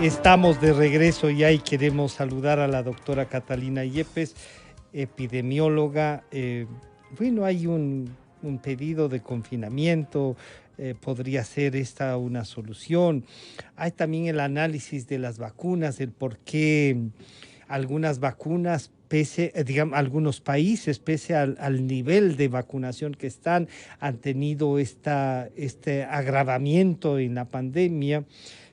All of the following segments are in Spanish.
Estamos de regreso ya y queremos saludar a la doctora Catalina Yepes, epidemióloga. Bueno, hay un pedido de confinamiento, podría ser esta una solución. Hay también el análisis de las vacunas, el por qué algunas vacunas, pese, digamos, algunos países, pese al nivel de vacunación que están, han tenido este agravamiento en la pandemia.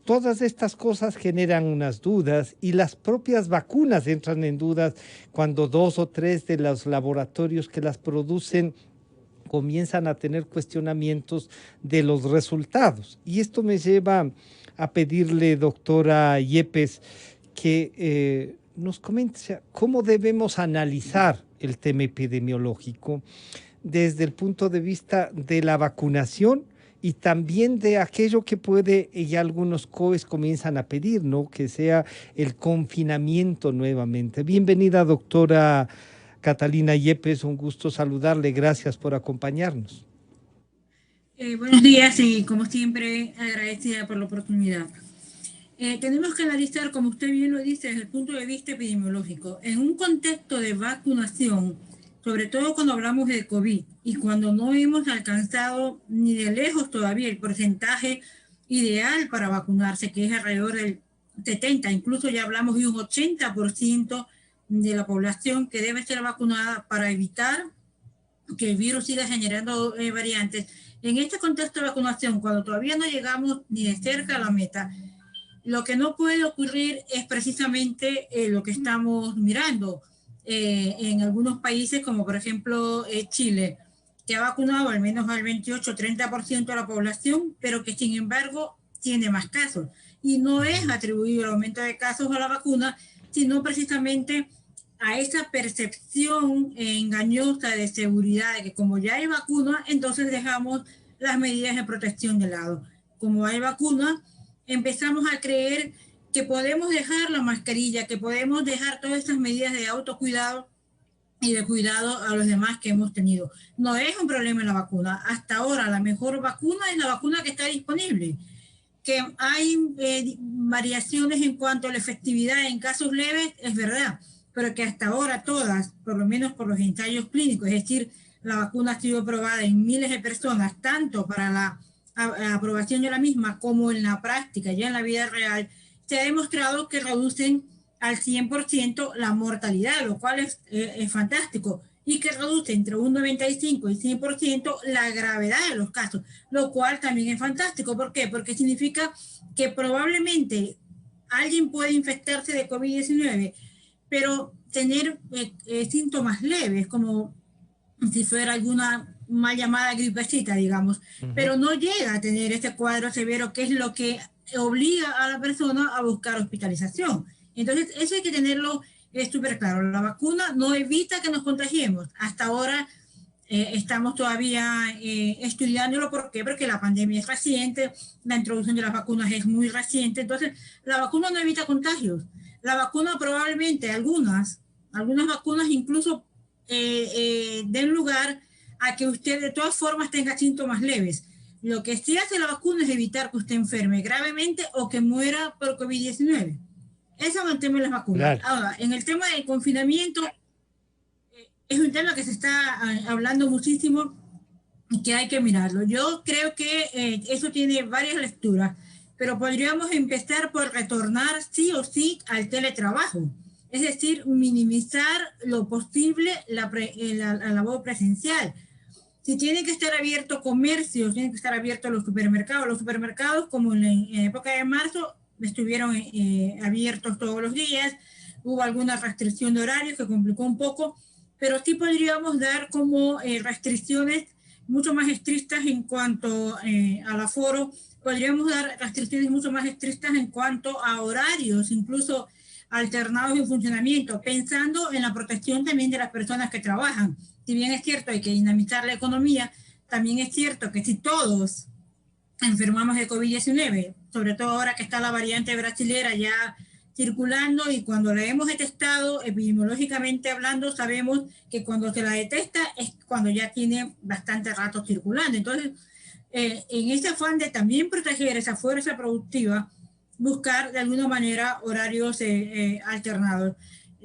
Todas estas cosas generan unas dudas y las propias vacunas entran en dudas cuando dos o tres de los laboratorios que las producen comienzan a tener cuestionamientos de los resultados. Y esto me lleva a pedirle, doctora Yepes, que nos comente cómo debemos analizar el tema epidemiológico desde el punto de vista de la vacunación y también de aquello que puede, y algunos COEs comienzan a pedir, ¿no? Que sea el confinamiento nuevamente. Bienvenida, doctora Catalina Yepes, un gusto saludarle, gracias por acompañarnos. Buenos días y como siempre agradecida por la oportunidad. Tenemos que analizar, como usted bien lo dice, desde el punto de vista epidemiológico, en un contexto de vacunación, sobre todo cuando hablamos de COVID y cuando no hemos alcanzado ni de lejos todavía el porcentaje ideal para vacunarse, que es alrededor del 70, incluso ya hablamos de un 80% de la población que debe ser vacunada para evitar que el virus siga generando variantes. En este contexto de vacunación, cuando todavía no llegamos ni de cerca a la meta, lo que no puede ocurrir es precisamente lo que estamos mirando en algunos países, como por ejemplo Chile, que ha vacunado al menos al 28-30% de la población, pero que sin embargo tiene más casos. Y no es atribuido el aumento de casos a la vacuna, sino precisamente a esa percepción engañosa de seguridad, de que como ya hay vacuna, entonces dejamos las medidas de protección de lado. Como hay vacuna, empezamos a creer que podemos dejar la mascarilla, que podemos dejar todas estas medidas de autocuidado y de cuidado a los demás que hemos tenido. No es un problema en la vacuna. Hasta ahora la mejor vacuna es la vacuna que está disponible. Que hay variaciones en cuanto a la efectividad en casos leves, es verdad, pero que hasta ahora todas, por lo menos por los ensayos clínicos, es decir, la vacuna ha sido aprobada en miles de personas, tanto para la aprobación de la misma como en la práctica, ya en la vida real, se ha demostrado que reducen al 100% la mortalidad, lo cual es fantástico, y que reduce entre un 95 y 100% la gravedad de los casos, lo cual también es fantástico. ¿Por qué? Porque significa que probablemente alguien puede infectarse de COVID-19, pero tener síntomas leves, como si fuera alguna mal llamada gripecita, digamos, pero no llega a tener este cuadro severo, que es lo que obliga a la persona a buscar hospitalización. Entonces, eso hay que tenerlo súper claro. La vacuna no evita que nos contagiemos. Hasta ahora estamos todavía estudiándolo. ¿Por qué? Porque la pandemia es reciente, la introducción de las vacunas es muy reciente. Entonces, la vacuna no evita contagios. La vacuna probablemente, algunas vacunas incluso den lugar a que usted de todas formas tenga síntomas leves. Lo que sí hace la vacuna es evitar que usted enferme gravemente o que muera por COVID-19. Eso es el tema de las vacunas. Claro. Ahora, en el tema del confinamiento, es un tema que se está hablando muchísimo y que hay que mirarlo. Yo creo que eso tiene varias lecturas, pero podríamos empezar por retornar sí o sí al teletrabajo. Es decir, minimizar lo posible la labor presencial. Si tienen que estar abiertos comercios, tienen que estar abiertos los supermercados. Los supermercados, como en época de marzo, estuvieron abiertos todos los días. Hubo alguna restricción de horarios que complicó un poco, pero sí podríamos dar como restricciones mucho más estrictas en cuanto al aforo. Podríamos dar restricciones mucho más estrictas en cuanto a horarios, incluso alternados en funcionamiento, pensando en la protección también de las personas que trabajan. Si bien es cierto hay que dinamizar la economía, también es cierto que si todos enfermamos de COVID-19, sobre todo ahora que está la variante brasilera ya circulando, y cuando la hemos detectado epidemiológicamente hablando, sabemos que cuando se la detecta es cuando ya tiene bastante rato circulando. Entonces, en ese afán de también proteger esa fuerza productiva, buscar de alguna manera horarios alternados.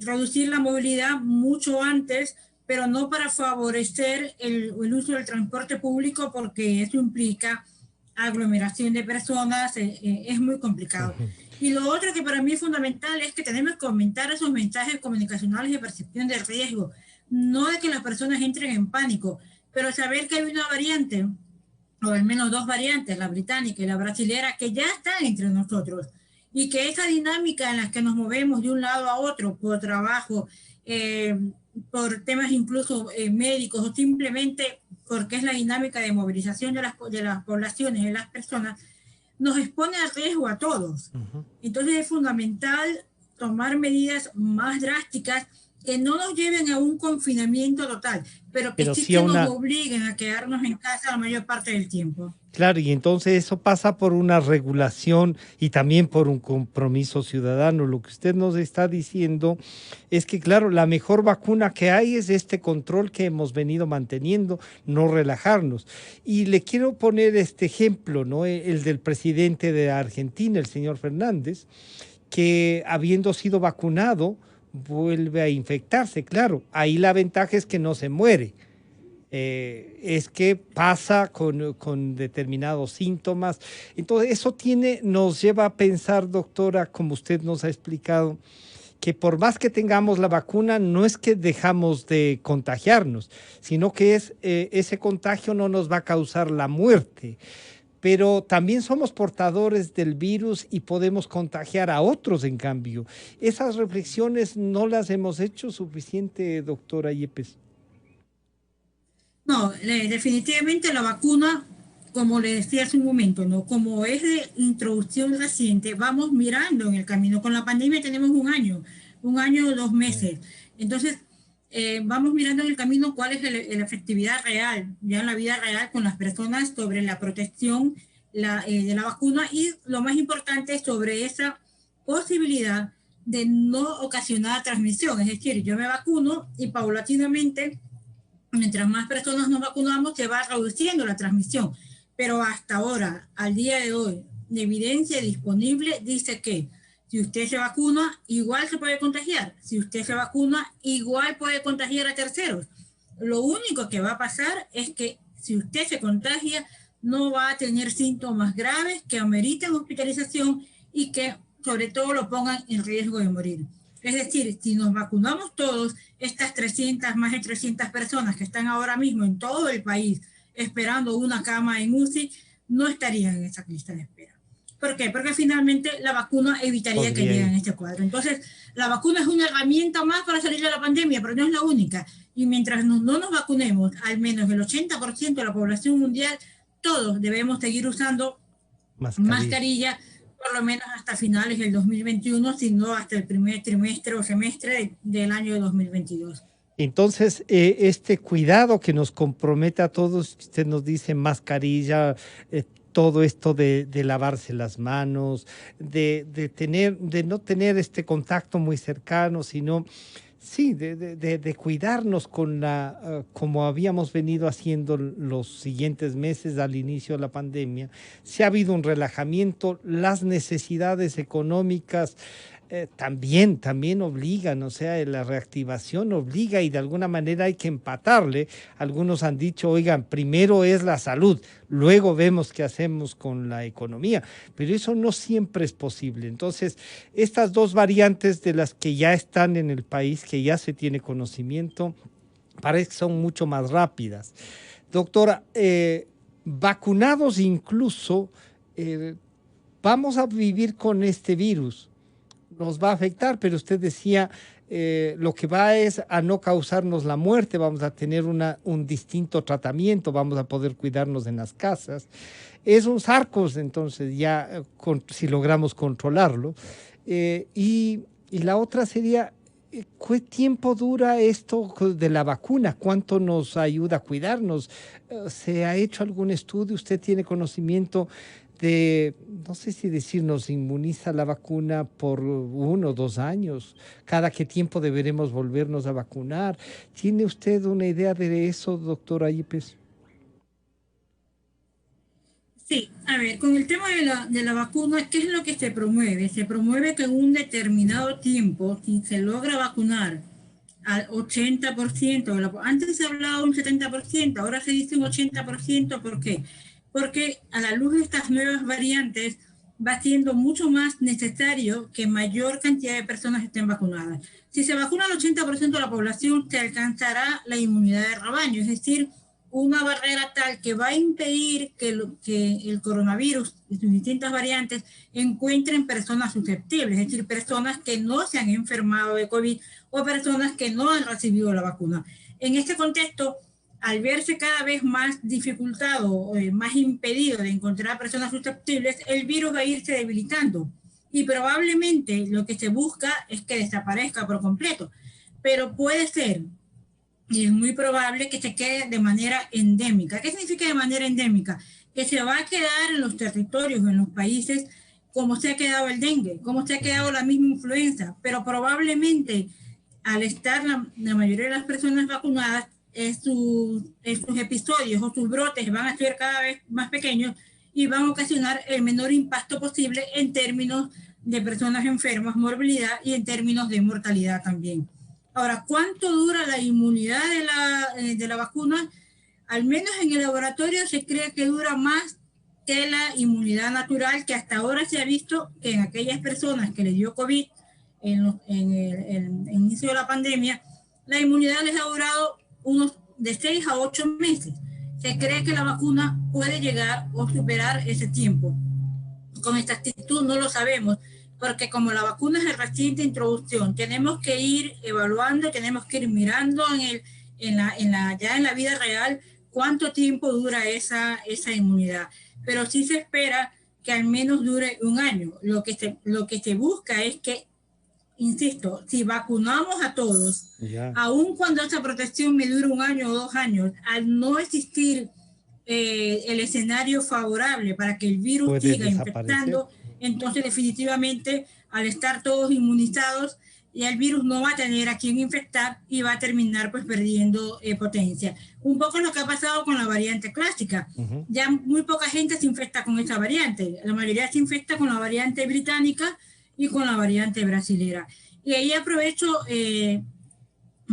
Reducir la movilidad mucho antes, pero no para favorecer el uso del transporte público, porque eso implica aglomeración de personas, es muy complicado. Y lo otro que para mí es fundamental es que tenemos que aumentar esos mensajes comunicacionales de percepción de riesgo, no de que las personas entren en pánico, pero saber que hay una variante, o al menos dos variantes, la británica y la brasilera, que ya están entre nosotros, y que esa dinámica en la que nos movemos de un lado a otro por trabajo, por temas incluso médicos, o simplemente porque es la dinámica de movilización de las poblaciones, de las personas, nos expone a riesgo a todos. Entonces es fundamental tomar medidas más drásticas que no nos lleven a un confinamiento total, pero que sí que nos obliguen a quedarnos en casa la mayor parte del tiempo. Claro, y entonces eso pasa por una regulación y también por un compromiso ciudadano. Lo que usted nos está diciendo es que, claro, la mejor vacuna que hay es este control que hemos venido manteniendo, no relajarnos. Y le quiero poner este ejemplo, ¿no? El del presidente de Argentina, el señor Fernández, que habiendo sido vacunado, vuelve a infectarse. Claro, ahí la ventaja es que no se muere. Es que pasa con determinados síntomas. Entonces, eso nos lleva a pensar, doctora, como usted nos ha explicado, que por más que tengamos la vacuna, no es que dejamos de contagiarnos, sino que ese contagio no nos va a causar la muerte. Pero también somos portadores del virus y podemos contagiar a otros, en cambio. Esas reflexiones no las hemos hecho suficiente, doctora Yepes. No, definitivamente la vacuna, como le decía hace un momento, ¿no? Como es de introducción reciente, vamos mirando en el camino. Con la pandemia tenemos un año o 2 meses. Entonces, vamos mirando en el camino cuál es la efectividad real, ya en la vida real con las personas, sobre la protección de la vacuna, y lo más importante, sobre esa posibilidad de no ocasionar transmisión. Es decir, yo me vacuno y paulatinamente, mientras más personas nos vacunamos, se va reduciendo la transmisión. Pero hasta ahora, al día de hoy, la evidencia disponible dice que si usted se vacuna, igual se puede contagiar. Si usted se vacuna, igual puede contagiar a terceros. Lo único que va a pasar es que si usted se contagia, no va a tener síntomas graves que ameriten hospitalización y que sobre todo lo pongan en riesgo de morir. Es decir, si nos vacunamos todos, estas más de 300 personas que están ahora mismo en todo el país esperando una cama en UCI, no estarían en esa lista de espera. ¿Por qué? Porque finalmente la vacuna evitaría que lleguen a este cuadro. Entonces, la vacuna es una herramienta más para salir de la pandemia, pero no es la única. Y mientras no nos vacunemos, al menos el 80% de la población mundial, todos debemos seguir usando mascarilla, por lo menos hasta finales del 2021, si no hasta el primer trimestre o semestre del año 2022. Entonces, este cuidado que nos compromete a todos, usted nos dice mascarilla, todo esto de lavarse las manos, de no tener este contacto muy cercano, sino sí, de cuidarnos como habíamos venido haciendo los siguientes meses al inicio de la pandemia. Si ha habido un relajamiento, las necesidades económicas también obligan, o sea, la reactivación obliga, y de alguna manera hay que empatarle. Algunos han dicho, oigan, primero es la salud, luego vemos qué hacemos con la economía, pero eso no siempre es posible. Entonces, estas dos variantes de las que ya están en el país, que ya se tiene conocimiento, parece que son mucho más rápidas. Doctora, vacunados incluso, vamos a vivir con este virus. Nos va a afectar, pero usted decía, lo que va es a no causarnos la muerte, vamos a tener un distinto tratamiento, vamos a poder cuidarnos en las casas. Es un SARS, entonces, ya si logramos controlarlo. Y la otra sería, ¿qué tiempo dura esto de la vacuna? ¿Cuánto nos ayuda a cuidarnos? ¿Se ha hecho algún estudio? ¿Usted tiene conocimiento no sé si decir, nos inmuniza la vacuna por 1 o 2 años? ¿Cada qué tiempo deberemos volvernos a vacunar? ¿Tiene usted una idea de eso, doctora Yepes? Sí, a ver, con el tema de la vacuna, ¿qué es lo que se promueve? Se promueve que en un determinado tiempo, si se logra vacunar al 80%, antes se hablaba de un 70%, ahora se dice un 80%, ¿por qué? Porque a la luz de estas nuevas variantes va siendo mucho más necesario que mayor cantidad de personas estén vacunadas. Si se vacuna al 80% de la población, se alcanzará la inmunidad de rebaño, es decir, una barrera tal que va a impedir que el coronavirus y sus distintas variantes encuentren personas susceptibles, es decir, personas que no se han enfermado de COVID o personas que no han recibido la vacuna. En este contexto, al verse cada vez más dificultado o más impedido de encontrar personas susceptibles, el virus va a irse debilitando y probablemente lo que se busca es que desaparezca por completo, pero puede ser y es muy probable que se quede de manera endémica. ¿Qué significa de manera endémica? Que se va a quedar en los territorios, en los países, como se ha quedado el dengue, como se ha quedado la misma influenza, pero probablemente al estar la mayoría de las personas vacunadas, estos episodios o sus brotes van a ser cada vez más pequeños y van a ocasionar el menor impacto posible en términos de personas enfermas, morbilidad y en términos de mortalidad también. Ahora, ¿cuánto dura la inmunidad de la vacuna? Al menos en el laboratorio se cree que dura más que la inmunidad natural, que hasta ahora se ha visto que en aquellas personas que les dio COVID en el inicio de la pandemia, la inmunidad les ha durado unos de 6 a 8 meses. Se cree que la vacuna puede llegar o superar ese tiempo. Con exactitud no lo sabemos, porque como la vacuna es de reciente introducción, tenemos que ir evaluando, tenemos que ir mirando ya en la vida real cuánto tiempo dura esa inmunidad. Pero sí se espera que al menos dure un año. Lo que se busca es que, insisto, si vacunamos a todos, Ya, aun cuando esa protección me dure un año o 2 años, al no existir el escenario favorable para que el virus puede siga desaparecer. infectando, entonces definitivamente al estar todos inmunizados, ya el virus no va a tener a quién infectar y va a terminar pues perdiendo potencia. Un poco lo que ha pasado con la variante clásica. Ujú. Ya muy poca gente se infecta con esa variante. La mayoría se infecta con la variante británica y con la variante brasilera. Y ahí aprovecho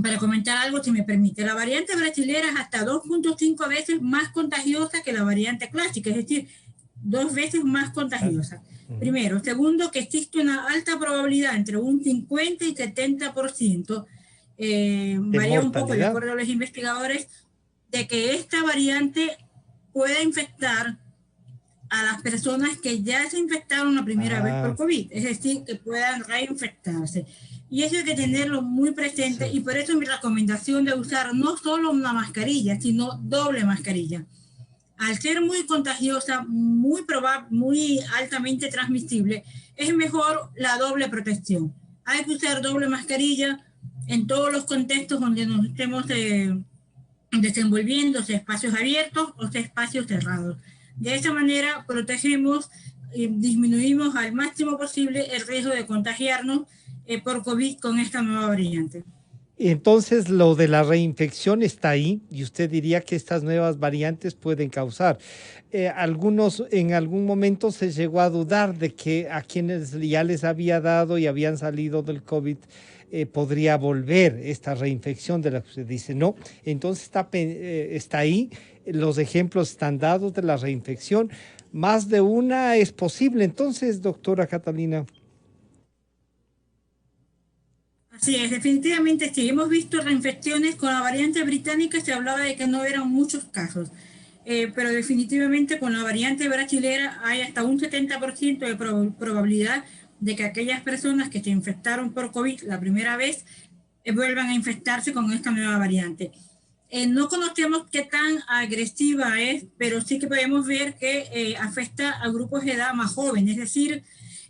para comentar algo, si me permite. La variante brasilera es hasta 2.5 veces más contagiosa que la variante clásica, es decir, 2 veces más Claro. contagiosa. Ujú. Primero. Segundo, que existe una alta probabilidad, entre un 50 y 70%, De varía un poco de mortalidad. acuerdo a los investigadores, de que esta variante pueda infectar a las personas que ya se infectaron la primera vez por Ah, COVID, es decir, que puedan reinfectarse. Y eso hay que tenerlo muy presente sí. y por eso mi recomendación de usar no solo una mascarilla, sino doble mascarilla. Al ser muy contagiosa, muy probable, muy altamente transmisible, es mejor la doble protección. Hay que usar doble mascarilla en todos los contextos donde nos estemos desenvolviéndose espacios abiertos o espacios cerrados. De esa manera protegemos y disminuimos al máximo posible el riesgo de contagiarnos por COVID con esta nueva variante. Entonces, lo de la reinfección está ahí y usted diría que estas nuevas variantes pueden causar. Algunos en algún momento se llegó a dudar de que a quienes ya les había dado y habían salido del COVID podría volver esta reinfección de la que usted dice. No, entonces está ahí, los ejemplos están dados de la reinfección. Más de una es posible. Entonces, doctora Catalina. Así es, definitivamente sí. Hemos visto reinfecciones con la variante británica, se hablaba de que no eran muchos casos, pero definitivamente con la variante brasilera hay hasta un 70% de probabilidad de que aquellas personas que se infectaron por COVID la primera vez vuelvan a infectarse con esta nueva variante. No conocemos qué tan agresiva es, pero sí que podemos ver que afecta a grupos de edad más jóvenes, es decir,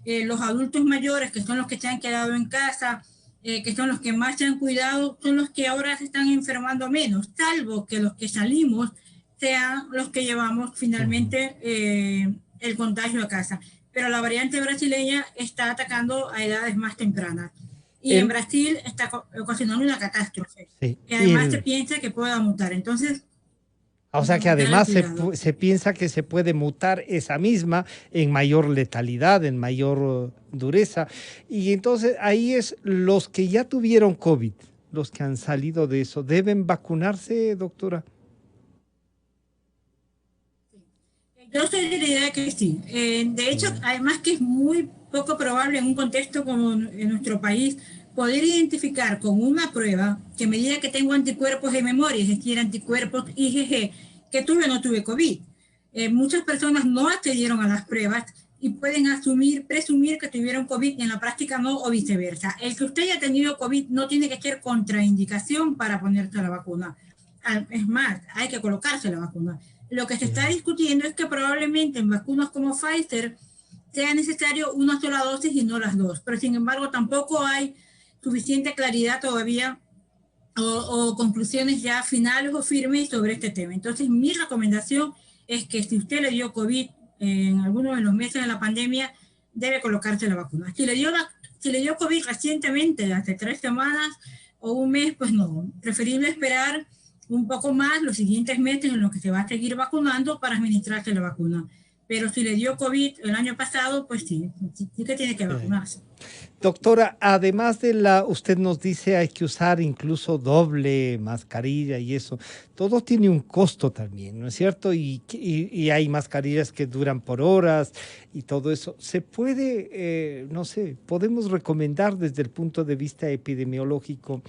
los adultos mayores, que son los que se han quedado en casa, que son los que más se han cuidado, son los que ahora se están enfermando menos, salvo que los que salimos sean los que llevamos Ujú. finalmente el contagio a casa. Pero la variante brasileña está atacando a edades más tempranas. Y en El, Brasil está ocasionando una catástrofe, sí, que además se piensa que pueda mutar. Entonces, O sea que además se piensa que se puede mutar esa misma en mayor letalidad, en mayor dureza. Y entonces ahí es los que ya tuvieron COVID, los que han salido de eso, ¿deben vacunarse, doctora? Yo soy de la idea que sí. De hecho, además que es muy poco probable en un contexto como en nuestro país poder identificar con una prueba que me diga que tengo anticuerpos de memoria, es decir, anticuerpos IgG, que tuve o no tuve COVID. Muchas personas no accedieron a las pruebas y pueden presumir que tuvieron COVID y en la práctica no, o viceversa. El que usted haya tenido COVID no tiene que ser contraindicación para ponerse la vacuna. Es más, hay que colocarse la vacuna. Lo que se está discutiendo es que probablemente en vacunas como Pfizer sea necesario una sola dosis y no las dos, pero sin embargo tampoco hay suficiente claridad todavía o conclusiones ya finales o firmes sobre este tema. Entonces mi recomendación es que si usted le dio COVID en alguno de los meses de la pandemia, debe colocarse la vacuna. Si le dio COVID recientemente, hace 3 semanas o un mes, pues no, preferible esperar un poco más los siguientes meses en los que se va a seguir vacunando para administrarse la vacuna. Pero si le dio COVID el año pasado, pues sí que tiene que vacunarse. Doctora, además de usted nos dice hay que usar incluso doble mascarilla y eso, todo tiene un costo también, ¿no es cierto? Y hay mascarillas que duran por horas y todo eso. ¿Se puede, no sé, podemos recomendar desde el punto de vista epidemiológico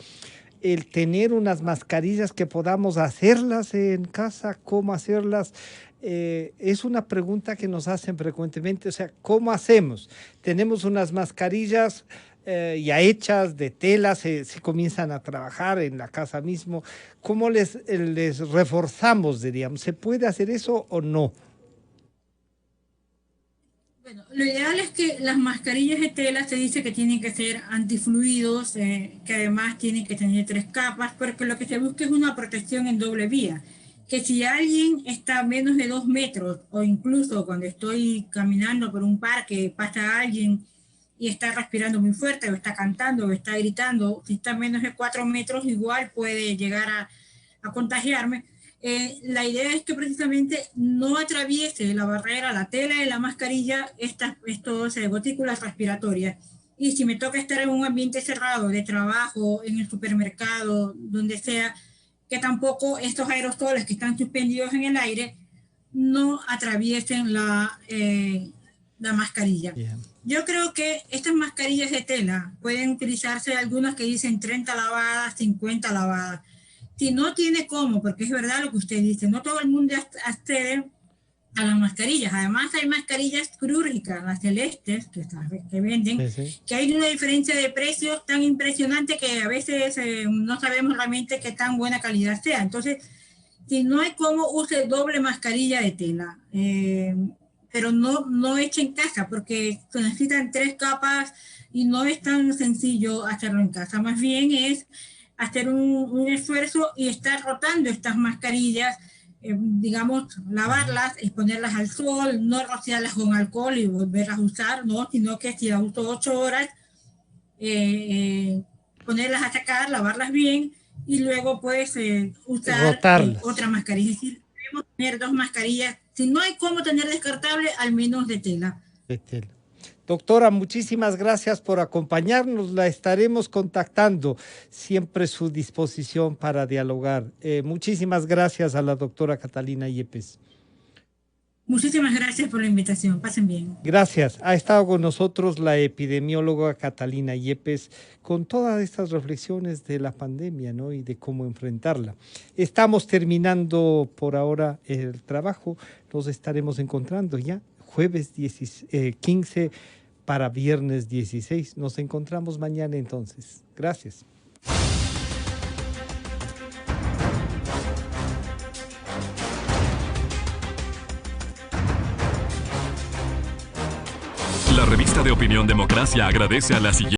el tener unas mascarillas que podamos hacerlas en casa? ¿Cómo hacerlas? Es una pregunta que nos hacen frecuentemente, o sea, ¿cómo hacemos? Tenemos unas mascarillas ya hechas de tela, se comienzan a trabajar en la casa mismo. ¿Cómo les reforzamos, diríamos? ¿Se puede hacer eso o no? Bueno, lo ideal es que las mascarillas de tela se dice que tienen que ser antifluidos, que además tienen que tener 3 capas, porque lo que se busca es una protección en doble vía. Que si alguien está a menos de 2 metros, o incluso cuando estoy caminando por un parque, pasa alguien y está respirando muy fuerte, o está cantando, o está gritando, si está a menos de 4 metros, igual puede llegar a contagiarme. La idea es que precisamente no atraviese la barrera, la tela de la mascarilla, estas gotículas respiratorias. Y si me toca estar en un ambiente cerrado de trabajo, en el supermercado, donde sea, que tampoco estos aerosoles que están suspendidos en el aire no atraviesen la mascarilla. Yeah. Yo creo que estas mascarillas de tela pueden utilizarse algunas que dicen 30 lavadas, 50 lavadas. Si no tiene cómo, porque es verdad lo que usted dice, no todo el mundo accede a las mascarillas. Además hay mascarillas quirúrgicas, las celestes, que venden, sí. Que hay una diferencia de precios tan impresionante que a veces no sabemos realmente qué tan buena calidad sea. Entonces, si no hay cómo, use doble mascarilla de tela, pero no eche en casa, porque se necesitan 3 capas y no es tan sencillo hacerlo en casa. Más bien es hacer un esfuerzo y estar rotando estas mascarillas, digamos, lavarlas, exponerlas al sol, no rociarlas con alcohol y volverlas a usar, no, sino que si las uso 8 horas, ponerlas a sacar, lavarlas bien y luego pues usar otra mascarilla. Es decir, debemos tener 2 mascarillas. Si no hay cómo tener descartable, al menos de tela. De tela. Doctora, muchísimas gracias por acompañarnos. La estaremos contactando. Siempre su disposición para dialogar. Muchísimas gracias a la doctora Catalina Yepes. Muchísimas gracias por la invitación. Pasen bien. Gracias. Ha estado con nosotros la epidemióloga Catalina Yepes con todas estas reflexiones de la pandemia, ¿no? Y de cómo enfrentarla. Estamos terminando por ahora el trabajo. Nos estaremos encontrando ya jueves 15 para viernes 16. Nos encontramos mañana entonces. Gracias. La revista de Opinión Democracia agradece a la siguiente